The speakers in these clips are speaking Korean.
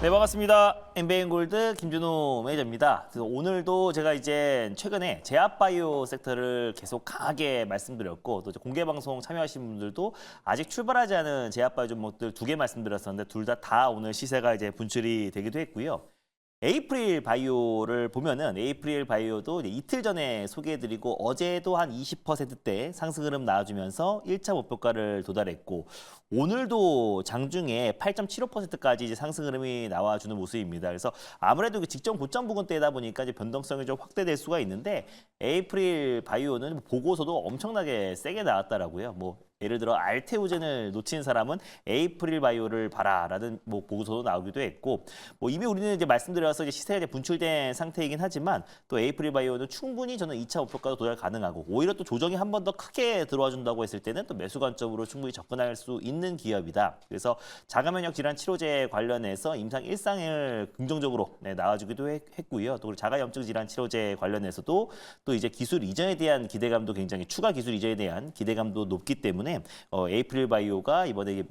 네, 반갑습니다. 엠베인골드 김준호 매니저입니다. 그래서 오늘도 제가 이제 최근에 제약바이오 섹터를 계속 강하게 말씀드렸고 또 이제 공개 방송 참여하신 분들도 아직 출발하지 않은 제약바이오 종목들 2개 말씀드렸었는데 둘 다 오늘 시세가 이제 분출이 되기도 했고요. 에이프릴 바이오를 보면은 에이프릴 바이오도 이제 이틀 전에 소개해드리고 어제도 한 20%대 상승 흐름 나와주면서 1차 목표가를 도달했고 오늘도 장중에 8.75%까지 이제 상승 흐름이 나와주는 모습입니다. 그래서 아무래도 그 직전 고점 부근대다 보니까 이제 변동성이 좀 확대될 수가 있는데 에이프릴 바이오는 보고서도 엄청나게 세게 나왔더라고요. 뭐 예를 들어 알테오젠을 놓친 사람은 에이프릴 바이오를 봐라라는 뭐 보고서도 나오기도 했고 뭐 이미 우리는 이제 말씀드려서 이제 시세가 이제 분출된 상태이긴 하지만 또 에이프릴 바이오는 충분히 저는 2차 목표가도 도달 가능하고 오히려 또 조정이 한 번 더 크게 들어와 준다고 했을 때는 또 매수 관점으로 충분히 접근할 수 있는 기업이다. 그래서 자가면역 질환 치료제 관련해서 임상 1상을 긍정적으로 나와주기도 했고요. 또 자가염증 질환 치료제 관련해서도 또 이제 기술 이전에 대한 기대감도 굉장히 추가 기술 이전에 대한 기대감도 높기 때문에 에이프릴 바이오가 이번에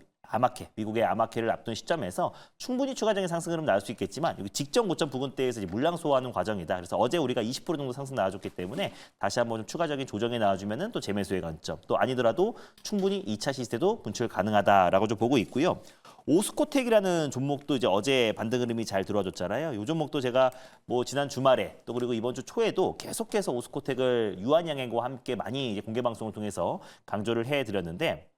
미국의 아마케를 앞둔 시점에서 충분히 추가적인 상승 흐름 나올 수 있겠지만 여기 직전 고점 부근대에서 이제 물량 소화하는 과정이다. 그래서 어제 우리가 20% 정도 상승 나와줬기 때문에 다시 한번 좀 추가적인 조정이 나와주면은 또 재매수의 관점. 또 아니더라도 충분히 2차 시세도 분출 가능하다라고 좀 보고 있고요. 오스코텍이라는 종목도 이제 어제 반등 흐름이 잘 들어와줬잖아요. 이 종목도 제가 뭐 지난 주말에 또 그리고 이번 주 초에도 계속해서 오스코텍을 유한양행과 함께 많이 이제 공개 방송을 통해서 강조를 해드렸는데.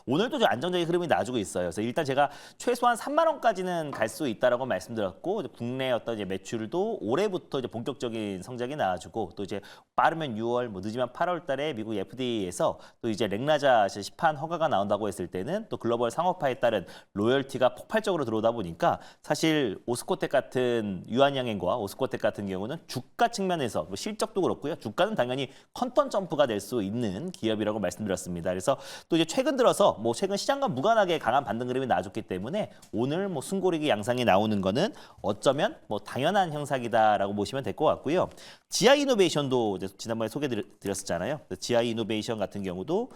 오늘도 좀 안정적인 흐름이 나와주고 있어요. 그래서 일단 제가 최소한 3만 원까지는 갈 수 있다라고 말씀드렸고 국내 어떤 이제 매출도 올해부터 이제 본격적인 성장이 나와주고 또 이제 빠르면 6월, 뭐 늦으면 8월달에 미국 FDA에서 또 이제 렉나자 시판 허가가 나온다고 했을 때는 또 글로벌 상업화에 따른 로열티가 폭발적으로 들어오다 보니까 사실 오스코텍 같은 유한양행과 오스코텍 같은 경우는 주가 측면에서 뭐 실적도 그렇고요. 주가는 당연히 컨턴 점프가 될 수 있는 기업이라고 말씀드렸습니다. 그래서 또 이제 최근 들어서 뭐 최근 시장과 무관하게 강한 반등 흐름이 나와줬기 때문에 오늘 뭐 숨고르기 양상이 나오는 거는 어쩌면 뭐 당연한 형상이다라고 보시면 될 것 같고요. GI 이노베이션도 지난번에 소개드렸었잖아요. GI 이노베이션 같은 경우도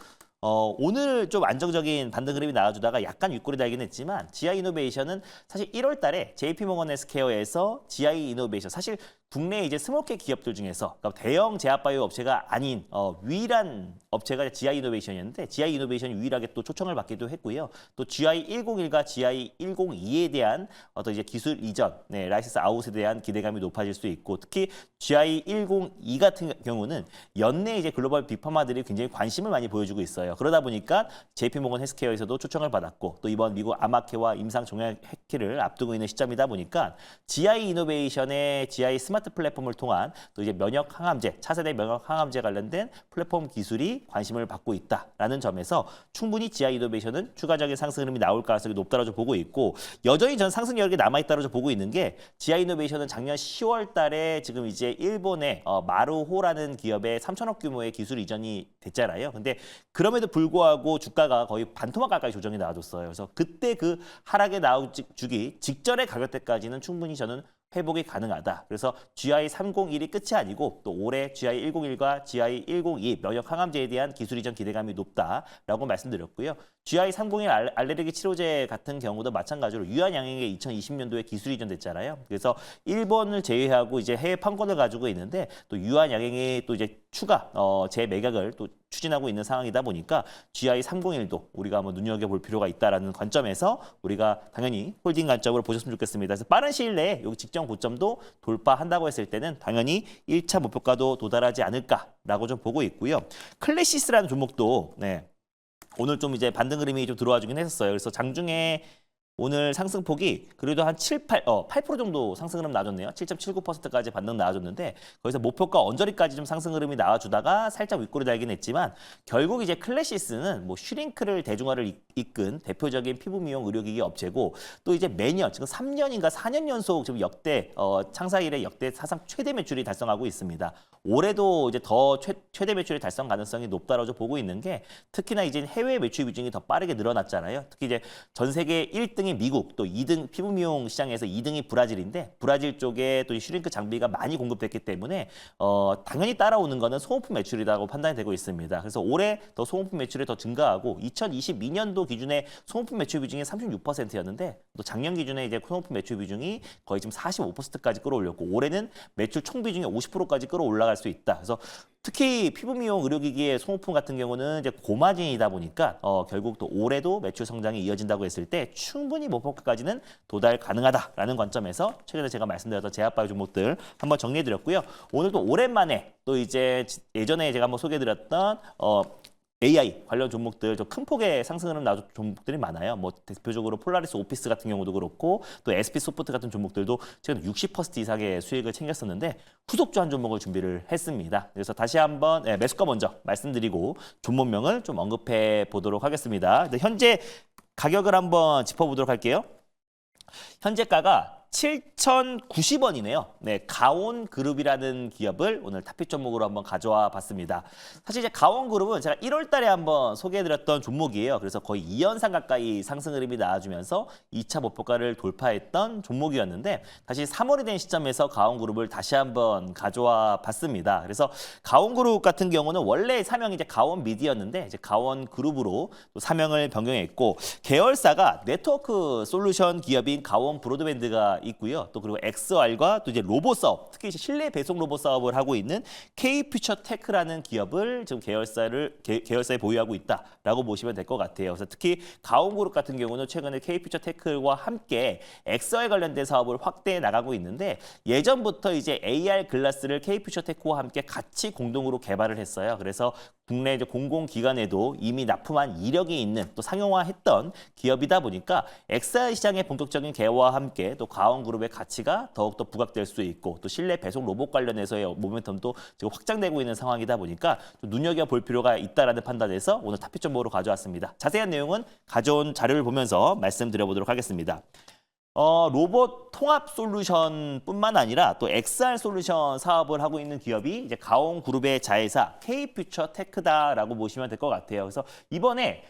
오늘 좀 안정적인 반등 흐름이 나와주다가 약간 윗골이 달긴 했지만 GI 이노베이션은 사실 1월 달에 JP모건 헬스케어에서 GI 이노베이션 사실 국내 이제 스몰캡 기업들 중에서 그러니까 대형 제약바이오 업체가 아닌 유일한 업체가 GI 이노베이션이었는데 GI 이노베이션이 유일하게 또 초청을 받기도 했고요. 또 GI 101과 GI 102에 대한 어떤 이제 기술 이전, 라이센스 아웃에 대한 기대감이 높아질 수 있고 특히 GI 102 같은 경우는 연내 이제 글로벌 빅파마들이 굉장히 관심을 많이 보여주고 있어요. 그러다 보니까 JP모건 헬스케어에서도 초청을 받았고 또 이번 미국 아마케와 임상 종양 회키를 앞두고 있는 시점이다 보니까 GI 이노베이션의 GI 스마트 플랫폼을 통한 또 이제 면역 항암제, 차세대 면역 항암제 관련된 플랫폼 기술이 관심을 받고 있다라는 점에서 충분히 GI 이노베이션은 추가적인 상승 흐름이 나올 가능성이 높다라고 보고 있고 여전히 전 상승 여력이 남아 있다라고 보고 있는 게 GI 이노베이션은 작년 10월 달에 지금 이제 일본의 마루호라는 기업의 3천억 규모의 기술 이전이 됐잖아요. 근데 그럼에도 불구하고 주가가 거의 반토막 가까이 조정이 나와줬어요. 그래서 그때 그 하락에 나와주기 직전의 가격대까지는 충분히 저는 회복이 가능하다. 그래서 GI 301이 끝이 아니고 또 올해 GI 101과 GI 102 면역 항암제에 대한 기술 이전 기대감이 높다라고 말씀드렸고요. GI 301 알레르기 치료제 같은 경우도 마찬가지로 유한양행에 2020년도에 기술 이전됐잖아요. 그래서 일본을 제외하고 이제 해외 판권을 가지고 있는데 또 유한양행이 또 이제 추가 재매각을 또 추진하고 있는 상황이다 보니까 GI 301도 우리가 한번 눈여겨볼 필요가 있다라는 관점에서 우리가 당연히 홀딩 관점으로 보셨으면 좋겠습니다. 그래서 빠른 시일 내에 여기 직전 고점도 돌파한다고 했을 때는 당연히 1차 목표가도 도달하지 않을까라고 좀 보고 있고요. 클래시스라는 종목도 오늘 좀 이제 반등 흐름이 좀 들어와 주긴 했었어요. 그래서 장중에 오늘 상승폭이 그래도 한 8% 정도 상승 흐름 나와줬네요. 7.79%까지 반등 나와줬는데 거기서 목표가 언저리까지 좀 상승 흐름이 나와주다가 살짝 윗골이 달긴 했지만 결국 이제 클래시스는 뭐 슈링크를 대중화를 이끈 대표적인 피부 미용 의료기기 업체고 또 이제 매년 지금 3년인가 4년 연속 지금 역대 창사 이래 역대 사상 최대 매출이 달성하고 있습니다. 올해도 이제 더 최대 매출의 달성 가능성이 높다라고 보고 있는 게 특히나 이제 해외 매출 비중이 더 빠르게 늘어났잖아요. 특히 이제 전 세계 1등 1등이 미국, 또 2등 피부 미용 시장에서 2등이 브라질인데 브라질 쪽에 또 슈링크 장비가 많이 공급됐기 때문에 당연히 따라오는 거는 소모품 매출이라고 판단이 되고 있습니다. 그래서 올해 더 소모품 매출이 더 증가하고 2022년도 기준에 소모품 매출 비중이 36%였는데 또 작년 기준에 이제 소모품 매출 비중이 거의 지금 45%까지 끌어올렸고 올해는 매출 총 비중이 50%까지 끌어올라갈 수 있다. 그래서 특히 피부 미용 의료기기의 소모품 같은 경우는 이제 고마진이다 보니까 결국 또 올해도 매출 성장이 이어진다고 했을 때 충분히 목표가까지는 도달 가능하다라는 관점에서 최근에 제가 말씀드렸던 제약바이오 종목들 한번 정리해드렸고요. 오늘도 오랜만에 또 이제 예전에 제가 한번 소개해드렸던 AI 관련 종목들 좀 큰 폭의 상승을 나온 종목들이 많아요. 뭐 대표적으로 폴라리스 오피스 같은 경우도 그렇고 또 SP 소프트 같은 종목들도 최근 60% 이상의 수익을 챙겼었는데 후속주 한 종목을 준비를 했습니다. 그래서 다시 한번 매수가 먼저 말씀드리고 종목명을 좀 언급해 보도록 하겠습니다. 현재 가격을 한번 짚어보도록 할게요. 현재가가 7,090원이네요. 네, 가온그룹이라는 기업을 오늘 탑픽 종목으로 한번 가져와 봤습니다. 사실 이제 가온그룹은 제가 1월 달에 한번 소개해드렸던 종목이에요. 그래서 거의 2연상 가까이 상승 흐름이 나와주면서 2차 목표가를 돌파했던 종목이었는데 다시 3월이 된 시점에서 가온그룹을 다시 한번 가져와 봤습니다. 그래서 가온그룹 같은 경우는 원래 사명이 이제 가온미디였는데 이제 가온그룹으로 또 사명을 변경했고 계열사가 네트워크 솔루션 기업인 가온 브로드밴드가 있고요. 또 그리고 XR과 또 이제 로봇 사업, 특히 이제 실내 배송 로봇 사업을 하고 있는 K퓨처테크라는 기업을 지금 계열사에 보유하고 있다라고 보시면 될 것 같아요. 그래서 특히 가온그룹 같은 경우는 최근에 K퓨처테크와 함께 XR 관련된 사업을 확대해 나가고 있는데 예전부터 이제 AR 글라스를 K퓨처테크와 함께 같이 공동으로 개발을 했어요. 그래서 국내 이제 공공기관에도 이미 납품한 이력이 있는 또 상용화했던 기업이다 보니까 XR 시장의 본격적인 개화와 함께 또 가온그룹의 가치가 더욱더 부각될 수 있고 또 실내 배송 로봇 관련해서의 모멘텀도 지금 확장되고 있는 상황이다 보니까 좀 눈여겨볼 필요가 있다라는 판단에서 오늘 탑픽 정보로 가져왔습니다. 자세한 내용은 가져온 자료를 보면서 말씀드려보도록 하겠습니다. 로봇 통합 솔루션뿐만 아니라 또 XR 솔루션 사업을 하고 있는 기업이 이제 가온그룹의 자회사 K퓨처테크다라고 보시면 될 것 같아요. 그래서 이번에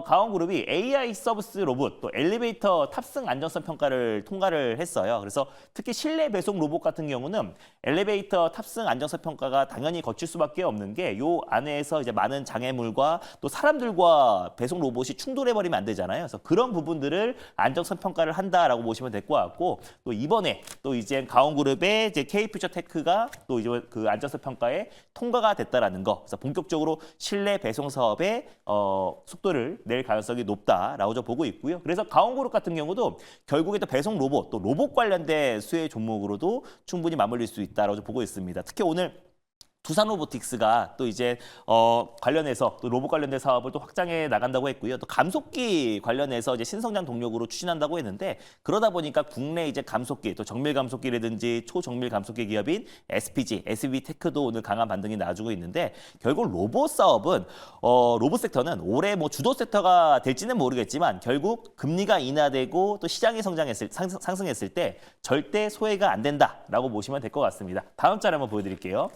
가온그룹이 AI 서비스 로봇, 또 엘리베이터 탑승 안전성 평가를 통과를 했어요. 그래서 특히 실내 배송 로봇 같은 경우는 엘리베이터 탑승 안전성 평가가 당연히 거칠 수밖에 없는 게 요 안에서 이제 많은 장애물과 또 사람들과 배송 로봇이 충돌해버리면 안 되잖아요. 그래서 그런 부분들을 안전성 평가를 한다라고 보시면 될 것 같고 또 이번에 또 이제 가온그룹의 이제 K퓨처테크가 또 이제 그 안전성 평가에 통과가 됐다라는 거. 그래서 본격적으로 실내 배송 사업의 속도를 낼 가능성이 높다라고 저 보고 있고요. 그래서 가온그룹 같은 경우도 결국에 또 배송 로봇, 또 로봇 관련된 수혜 종목으로도 충분히 맞물릴 수 있다라고 보고 있습니다. 특히 오늘 두산 로보틱스가 또 이제 관련해서 또 로봇 관련된 사업을 또 확장해 나간다고 했고요. 또 감속기 관련해서 이제 신성장 동력으로 추진한다고 했는데 그러다 보니까 국내 이제 감속기 또 정밀 감속기라든지 초정밀 감속기 기업인 SPG, SB테크도 오늘 강한 반등이 나와주고 있는데 결국 로봇 사업은 로봇 섹터는 올해 뭐 주도 섹터가 될지는 모르겠지만 결국 금리가 인하되고 또 시장이 상승했을 때 절대 소외가 안 된다라고 보시면 될 것 같습니다. 다음 자료 한번 보여드릴게요.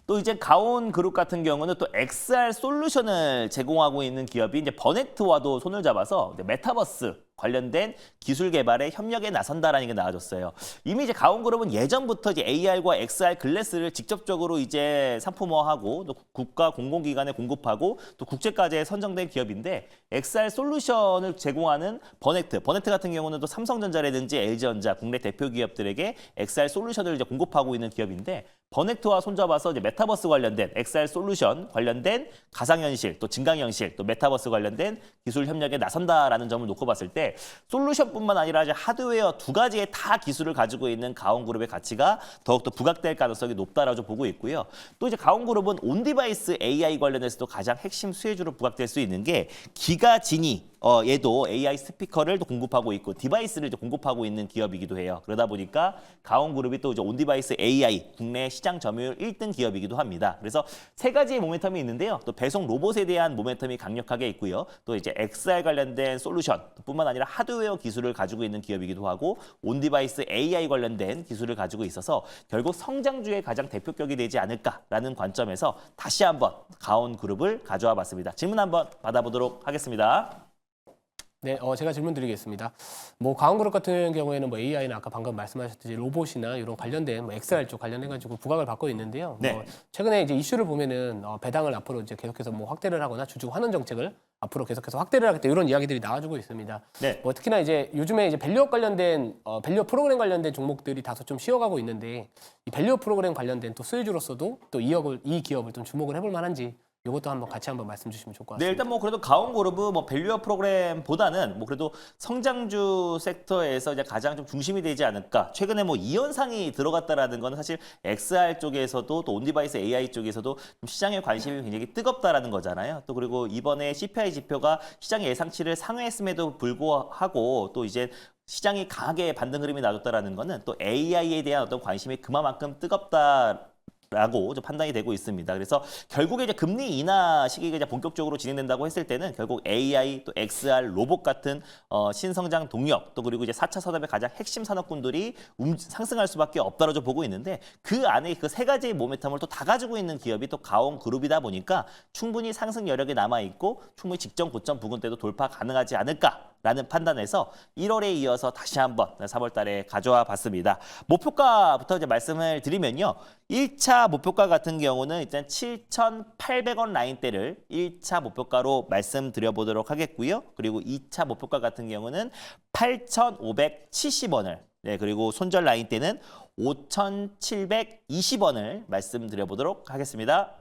또 이제 가온그룹 같은 경우는 또 XR 솔루션을 제공하고 있는 기업이 이제 버넥트와도 손을 잡아서 이제 메타버스 관련된 기술 개발에 협력에 나선다라는 게 나와졌어요. 이미 이제 가온그룹은 예전부터 이제 AR과 XR 글래스를 직접적으로 이제 상품화하고 또 국가 공공기관에 공급하고 또 국제까지 선정된 기업인데 XR 솔루션을 제공하는 버넥트 같은 경우는 또 삼성전자라든지 LG전자 국내 대표 기업들에게 XR 솔루션을 이제 공급하고 있는 기업인데 버넥트와 손잡아서 이제 메타버스 관련된 XR 솔루션 관련된 가상현실 또 증강현실 또 메타버스 관련된 기술 협력에 나선다라는 점을 놓고 봤을 때 솔루션뿐만 아니라 이제 하드웨어 두 가지의 다 기술을 가지고 있는 가온그룹의 가치가 더욱더 부각될 가능성이 높다라고 보고 있고요. 또 이제 가온그룹은 온디바이스 AI 관련해서도 가장 핵심 수혜주로 부각될 수 있는 게 기가지니 얘도 AI 스피커를 또 공급하고 있고 디바이스를 이제 공급하고 있는 기업이기도 해요. 그러다 보니까 가온그룹이 또 이제 온디바이스 AI 국내 시장 점유율 1등 기업이기도 합니다. 그래서 세 가지의 모멘텀이 있는데요. 또 배송 로봇에 대한 모멘텀이 강력하게 있고요. 또 이제 XR 관련된 솔루션 뿐만 아니라 하드웨어 기술을 가지고 있는 기업이기도 하고 온디바이스 AI 관련된 기술을 가지고 있어서 결국 성장주의 가장 대표격이 되지 않을까라는 관점에서 다시 한번 가온그룹을 가져와 봤습니다. 질문 한번 받아보도록 하겠습니다. 네, 제가 질문 드리겠습니다. 뭐 강원그룹 같은 경우에는 뭐 AI나 아까 방금 말씀하셨듯이 로봇이나 이런 관련된 뭐 XR 쪽 관련해가지고 부각을 받고 있는데요. 네. 최근에 이제 이슈를 보면은 배당을 앞으로 이제 계속해서 뭐 확대를 하거나 주주 환원 정책을 앞으로 계속해서 확대를 하겠다 이런 이야기들이 나와주고 있습니다. 네. 뭐 특히나 이제 요즘에 이제 밸류업 관련된 밸류업 프로그램 관련된 종목들이 다소 좀 쉬어가고 있는데 이 밸류업 프로그램 관련된 또 수혜주로서도 또 이 기업을 좀 주목을 해볼 만한지. 이것도 한번 같이 한번 말씀 주시면 좋을 것 네, 같습니다. 일단 뭐 그래도 가온그룹은 뭐 밸류업 프로그램보다는 뭐 그래도 성장주 섹터에서 이제 가장 좀 중심이 되지 않을까. 최근에 뭐 이현상이 들어갔다라는 건 사실 XR 쪽에서도 또 온디바이스 AI 쪽에서도 좀 시장의 관심이 굉장히 뜨겁다라는 거잖아요. 또 그리고 이번에 CPI 지표가 시장의 예상치를 상회했음에도 불구하고 또 이제 시장이 강하게 반등 흐름이 나왔다라는 거는 또 AI에 대한 어떤 관심이 그만큼 뜨겁다. 라고 좀 판단이 되고 있습니다. 그래서 결국에 이제 금리 인하 시기가 이제 본격적으로 진행된다고 했을 때는 결국 AI 또 XR 로봇 같은 신성장 동력 또 그리고 이제 4차 산업의 가장 핵심 산업군들이 상승할 수밖에 없다라고 보고 있는데 그 안에 그 세 가지의 모멘텀을 또 다 가지고 있는 기업이 또 가온그룹이다 보니까 충분히 상승 여력이 남아 있고 충분히 직전 고점 부근 때도 돌파 가능하지 않을까라는 판단에서 1월에 이어서 다시 한번 3월 달에 가져와 봤습니다. 목표가부터 이제 말씀을 드리면요. 1차 목표가 같은 경우는 일단 7,800원 라인대를 1차 목표가로 말씀드려보도록 하겠고요. 그리고 2차 목표가 같은 경우는 8,570원을 네, 그리고 손절 라인대는 5,720원을 말씀드려보도록 하겠습니다.